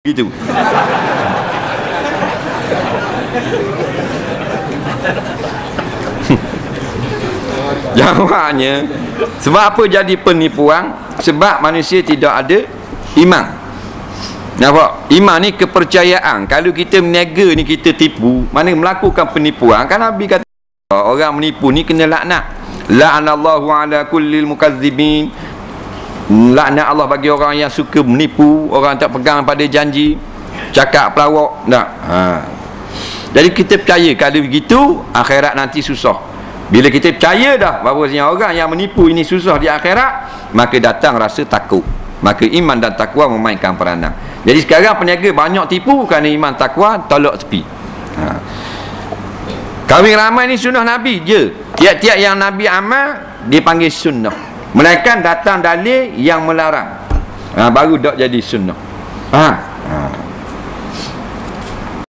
gitu. Jawabnya, sebab apa jadi penipuan? Sebab manusia tidak ada iman. Nampak? Iman ni kepercayaan. Kalau kita meniaga ni kita tipu, mana melakukan penipuan, kan Nabi kata orang menipu ni kena laknat. La'anallahu ala kullil mukazzibin. Laknat Allah bagi orang yang suka menipu, orang tak pegang pada janji, cakap pelawak. Tak. Jadi kita percaya kalau begitu akhirat nanti susah. Bila kita percaya dah bahawasanya orang yang menipu ini susah di akhirat, maka datang rasa takut. Maka iman dan takwa memainkan peranan. Jadi sekarang peniaga banyak tipu kerana iman takwa tolak tepi. Kahwin ramai ni sunnah Nabi je. Tiap-tiap yang Nabi amal dipanggil sunnah. Melainkan datang dalil yang melarang, baru tak jadi sunnah.